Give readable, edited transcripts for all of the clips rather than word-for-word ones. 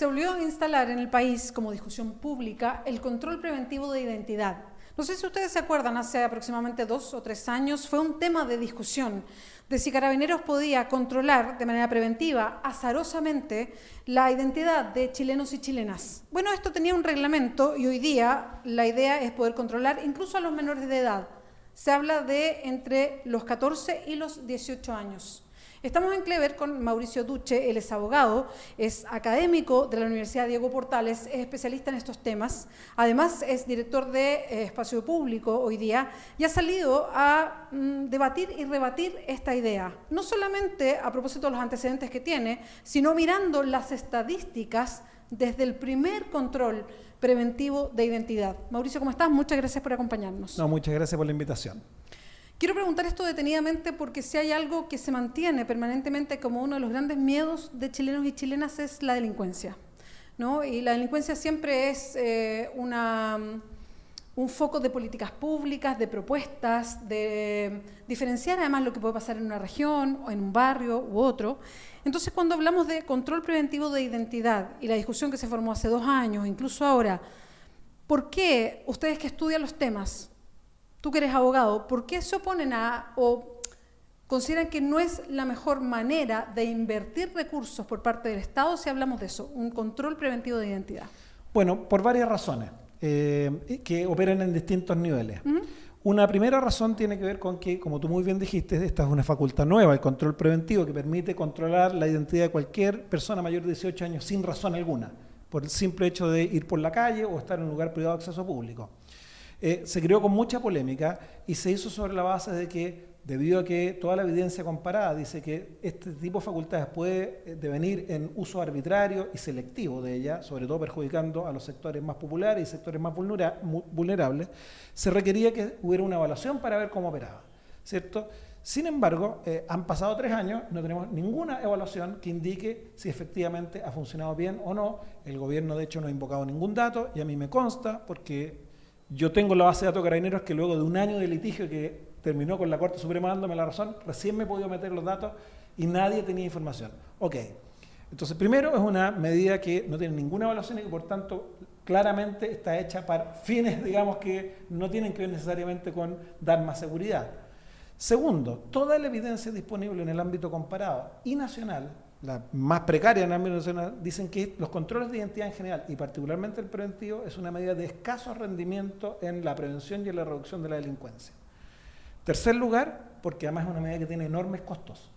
se volvió a instalar en el país como discusión pública el control preventivo de identidad. No sé si ustedes se acuerdan, hace aproximadamente 2 o 3 años fue un tema de discusión de si Carabineros podía controlar de manera preventiva, azarosamente, la identidad de chilenos y chilenas. Bueno, esto tenía un reglamento y hoy día la idea es poder controlar incluso a los menores de edad. Se habla de entre los 14 y los 18 años. Estamos en Clever con Mauricio Duche, él es abogado, es académico de la Universidad Diego Portales, es especialista en estos temas, además es director de Espacio Público hoy día y ha salido a debatir y rebatir esta idea, no solamente a propósito de los antecedentes que tiene, sino mirando las estadísticas desde el primer control preventivo de identidad. Mauricio, ¿cómo estás? Muchas gracias por acompañarnos. No, muchas gracias por la invitación. Quiero preguntar esto detenidamente porque si hay algo que se mantiene permanentemente como uno de los grandes miedos de chilenos y chilenas es la delincuencia, ¿no? Y la delincuencia siempre es un foco de políticas públicas, de propuestas, de diferenciar además lo que puede pasar en una región o en un barrio u otro. Entonces, cuando hablamos de control preventivo de identidad y la discusión que se formó hace 2 años, incluso ahora, ¿por qué ustedes que estudian los temas, tú que eres abogado, por qué se oponen o consideran que no es la mejor manera de invertir recursos por parte del Estado si hablamos de eso, un control preventivo de identidad? Bueno, por varias razones que operan en distintos niveles. Una primera razón tiene que ver con que, como tú muy bien dijiste, esta es una facultad nueva, el control preventivo, que permite controlar la identidad de cualquier persona mayor de 18 años sin razón alguna, por el simple hecho de ir por la calle o estar en un lugar privado de acceso público. Se creó con mucha polémica y se hizo sobre la base de que, debido a que toda la evidencia comparada dice que este tipo de facultades puede devenir en uso arbitrario y selectivo de ella, sobre todo perjudicando a los sectores más populares y sectores más vulnerables, se requería que hubiera una evaluación para ver cómo operaba, ¿cierto? Sin embargo, han pasado 3 años, no tenemos ninguna evaluación que indique si efectivamente ha funcionado bien o no. El gobierno, de hecho, no ha invocado ningún dato y a mí me consta, porque yo tengo la base de datos de Carabineros que luego de 1 año de litigio que terminó con la Corte Suprema dándome la razón, recién me he podido meter los datos y nadie tenía información. Ok, entonces primero es una medida que no tiene ninguna evaluación y que por tanto claramente está hecha para fines, digamos, que no tienen que ver necesariamente con dar más seguridad. Segundo, toda la evidencia disponible en el ámbito comparado y nacional, la más precaria en el ámbito nacional, dicen que los controles de identidad en general y particularmente el preventivo es una medida de escaso rendimiento en la prevención y en la reducción de la delincuencia. Tercer lugar, porque además es una medida que tiene enormes costos,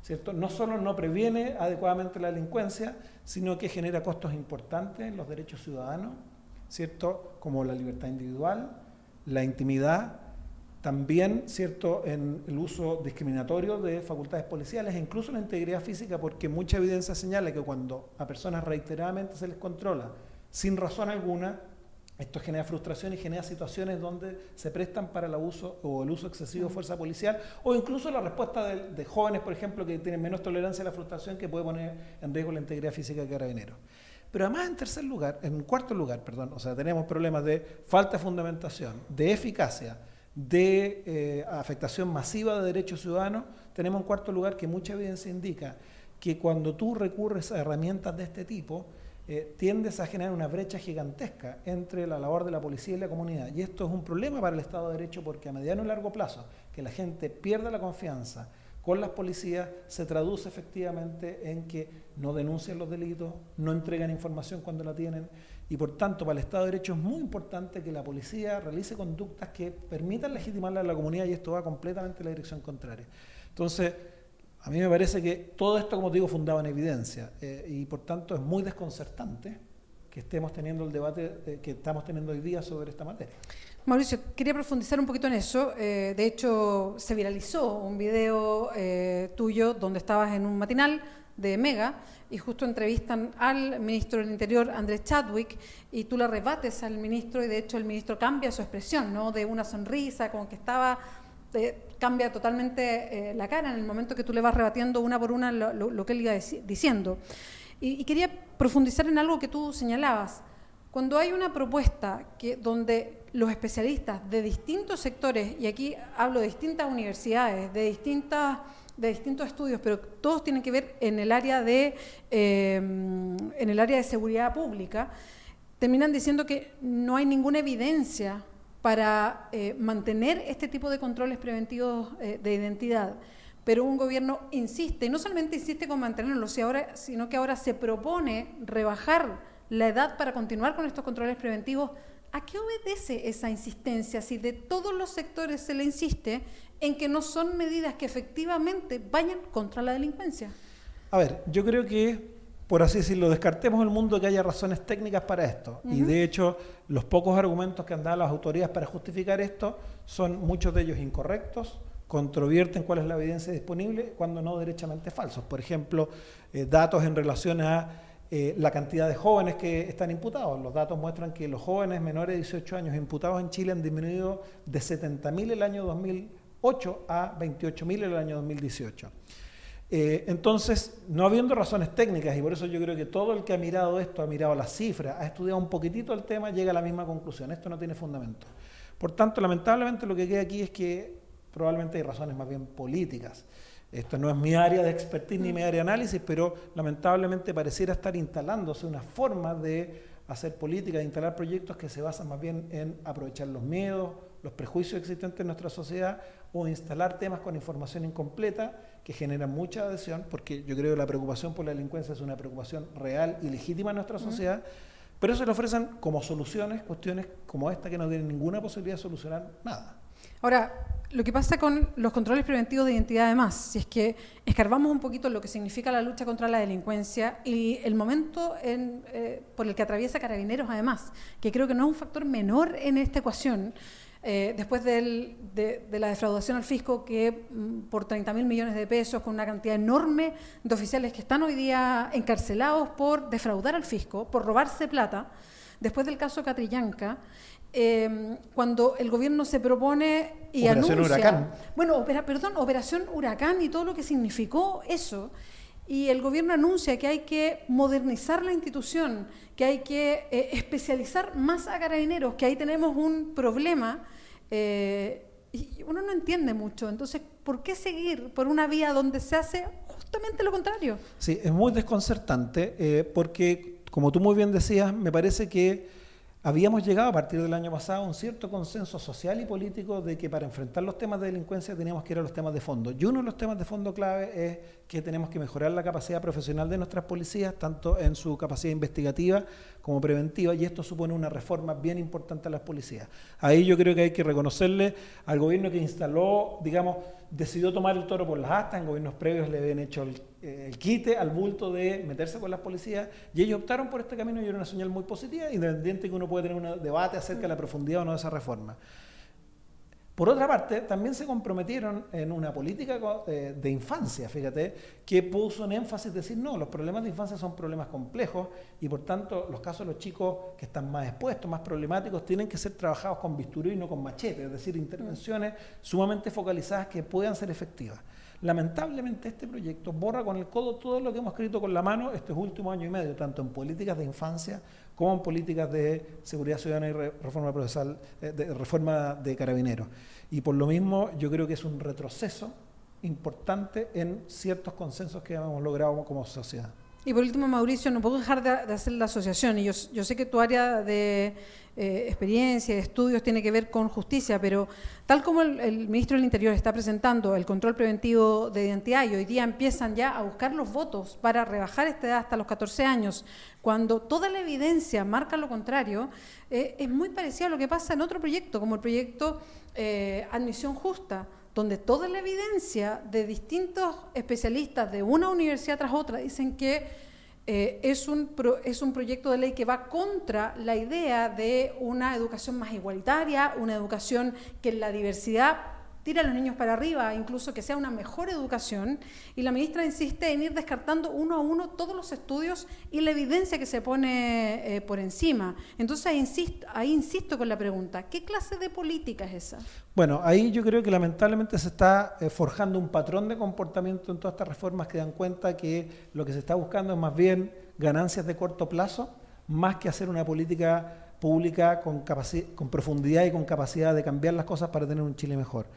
¿cierto? No solo no previene adecuadamente la delincuencia, sino que genera costos importantes en los derechos ciudadanos, ¿cierto? Como la libertad individual, la intimidad, también, ¿cierto?, en el uso discriminatorio de facultades policiales e incluso la integridad física, porque mucha evidencia señala que cuando a personas reiteradamente se les controla sin razón alguna, esto genera frustración y genera situaciones donde se prestan para el abuso o el uso excesivo de fuerza policial o incluso la respuesta de jóvenes, por ejemplo, que tienen menos tolerancia a la frustración, que puede poner en riesgo la integridad física de Carabineros. Pero además, en cuarto lugar, o sea, tenemos problemas de falta de fundamentación, de eficacia, de afectación masiva de derechos ciudadanos. Tenemos en cuarto lugar que mucha evidencia indica que cuando tú recurres a herramientas de este tipo, tiendes a generar una brecha gigantesca entre la labor de la policía y la comunidad. Y esto es un problema para el Estado de Derecho, porque a mediano y largo plazo, que la gente pierda la confianza con las policías, se traduce efectivamente en que no denuncian los delitos, no entregan información cuando la tienen, y por tanto para el Estado de Derecho es muy importante que la policía realice conductas que permitan legitimarla a la comunidad, y esto va completamente en la dirección contraria. Entonces, a mí me parece que todo esto, como te digo, fundado en evidencia, y por tanto es muy desconcertante que estemos teniendo el debate que estamos teniendo hoy día sobre esta materia. Mauricio, quería profundizar un poquito en eso. De hecho, se viralizó un video tuyo donde estabas en un matinal de Mega y justo entrevistan al ministro del Interior, Andrés Chadwick, y tú le rebates al ministro y de hecho el ministro cambia su expresión, ¿no? De una sonrisa, como que estaba... cambia totalmente la cara en el momento que tú le vas rebatiendo una por una lo que él iba diciendo. Y quería profundizar en algo que tú señalabas. Cuando hay una propuesta donde los especialistas de distintos sectores, y aquí hablo de distintas universidades, de de distintos estudios, pero todos tienen que ver en el área de seguridad pública, terminan diciendo que no hay ninguna evidencia para mantener este tipo de controles preventivos de identidad. Pero un gobierno insiste, y no solamente insiste con mantenerlo, sino que ahora se propone rebajar la edad para continuar con estos controles preventivos. ¿A qué obedece esa insistencia si de todos los sectores se le insiste en que no son medidas que efectivamente vayan contra la delincuencia? A ver, yo creo que, por así decirlo, descartemos el mundo que haya razones técnicas para esto. Y de hecho, los pocos argumentos que han dado las autoridades para justificar esto son muchos de ellos incorrectos, controvierten cuál es la evidencia disponible, cuando no derechamente falsos. Por ejemplo, datos en relación a la cantidad de jóvenes que están imputados. Los datos muestran que los jóvenes menores de 18 años imputados en Chile han disminuido de 70.000 el año 2008 a 28.000 el año 2018. Entonces, no habiendo razones técnicas, y por eso yo creo que todo el que ha mirado esto, ha mirado las cifras, ha estudiado un poquitito el tema, llega a la misma conclusión. Esto no tiene fundamento. Por tanto, lamentablemente lo que queda aquí es que probablemente hay razones más bien políticas. Esto no es mi área de expertise ni mi área de análisis, pero lamentablemente pareciera estar instalándose una forma de hacer política, de instalar proyectos que se basan más bien en aprovechar los miedos, los prejuicios existentes en nuestra sociedad, o instalar temas con información incompleta que generan mucha adhesión, porque yo creo que la preocupación por la delincuencia es una preocupación real y legítima en nuestra sociedad, pero se le ofrecen como soluciones cuestiones como esta que no tienen ninguna posibilidad de solucionar nada. Ahora, lo que pasa con los controles preventivos de identidad, además, si es que escarbamos un poquito lo que significa la lucha contra la delincuencia y el momento por el que atraviesa Carabineros, además, que creo que no es un factor menor en esta ecuación, después de la defraudación al fisco, que por 30.000 millones de pesos, con una cantidad enorme de oficiales que están hoy día encarcelados por defraudar al fisco, por robarse plata, después del caso Catrillanca, cuando el gobierno se propone y Operación anuncia... Huracán. Bueno, Operación Huracán y todo lo que significó eso, y el gobierno anuncia que hay que modernizar la institución, que hay que especializar más a Carabineros, que ahí tenemos un problema, y uno no entiende mucho. Entonces, ¿por qué seguir por una vía donde se hace justamente lo contrario? Sí, es muy desconcertante, porque, como tú muy bien decías, me parece que habíamos llegado a partir del año pasado a un cierto consenso social y político de que para enfrentar los temas de delincuencia teníamos que ir a los temas de fondo. Y uno de los temas de fondo clave es que tenemos que mejorar la capacidad profesional de nuestras policías, tanto en su capacidad investigativa como preventiva, y esto supone una reforma bien importante a las policías. Ahí yo creo que hay que reconocerle al gobierno que instaló, digamos, decidió tomar el toro por las astas. En gobiernos previos le habían hecho el quite al bulto de meterse con las policías, y ellos optaron por este camino, y era una señal muy positiva, independiente que uno puede tener un debate acerca de la profundidad o no de esa reforma. Por otra parte, también se comprometieron en una política de infancia, fíjate, que puso en énfasis decir, no, los problemas de infancia son problemas complejos, y por tanto los casos de los chicos que están más expuestos, más problemáticos, tienen que ser trabajados con bisturí y no con machete, es decir, intervenciones sumamente focalizadas que puedan ser efectivas. Lamentablemente este proyecto borra con el codo todo lo que hemos escrito con la mano estos últimos años y medio, tanto en políticas de infancia como en políticas de seguridad ciudadana y reforma procesal, reforma de Carabineros. Y por lo mismo yo creo que es un retroceso importante en ciertos consensos que hemos logrado como sociedad. Y por último, Mauricio, no puedo dejar de hacer la asociación, y yo sé que tu área de experiencia, de estudios, tiene que ver con justicia, pero tal como el ministro del Interior está presentando el control preventivo de identidad, y hoy día empiezan ya a buscar los votos para rebajar esta edad hasta los 14 años, cuando toda la evidencia marca lo contrario, es muy parecido a lo que pasa en otro proyecto, como el proyecto Admisión Justa, donde toda la evidencia de distintos especialistas de una universidad tras otra dicen que es un proyecto de ley que va contra la idea de una educación más igualitaria, una educación que en la diversidad tira a los niños para arriba, incluso que sea una mejor educación, y la ministra insiste en ir descartando uno a uno todos los estudios y la evidencia que se pone por encima. Entonces ahí insisto con la pregunta, ¿qué clase de política es esa? Bueno, ahí yo creo que lamentablemente se está forjando un patrón de comportamiento en todas estas reformas que dan cuenta que lo que se está buscando es más bien ganancias de corto plazo, más que hacer una política pública con profundidad y con capacidad de cambiar las cosas para tener un Chile mejor.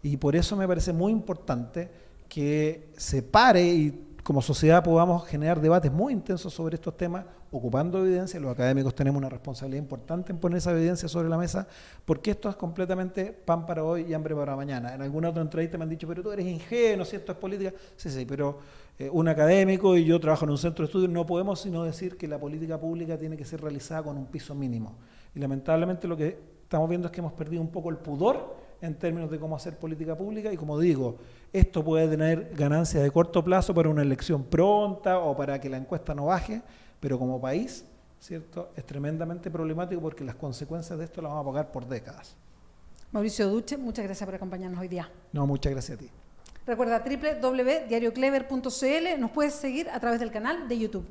Y por eso me parece muy importante que se pare y como sociedad podamos generar debates muy intensos sobre estos temas, ocupando evidencia. Los académicos tenemos una responsabilidad importante en poner esa evidencia sobre la mesa, porque esto es completamente pan para hoy y hambre para mañana. En alguna otra entrevista me han dicho, pero tú eres ingenuo, si esto es política. Sí, pero un académico y yo trabajo en un centro de estudios, no podemos sino decir que la política pública tiene que ser realizada con un piso mínimo. Y lamentablemente lo que estamos viendo es que hemos perdido un poco el pudor en términos de cómo hacer política pública, y como digo, esto puede tener ganancias de corto plazo para una elección pronta o para que la encuesta no baje, pero como país, ¿cierto?, es tremendamente problemático porque las consecuencias de esto las vamos a pagar por décadas. Mauricio Duche, muchas gracias por acompañarnos hoy día. No, muchas gracias a ti. Recuerda www.diarioclever.cl, nos puedes seguir a través del canal de YouTube.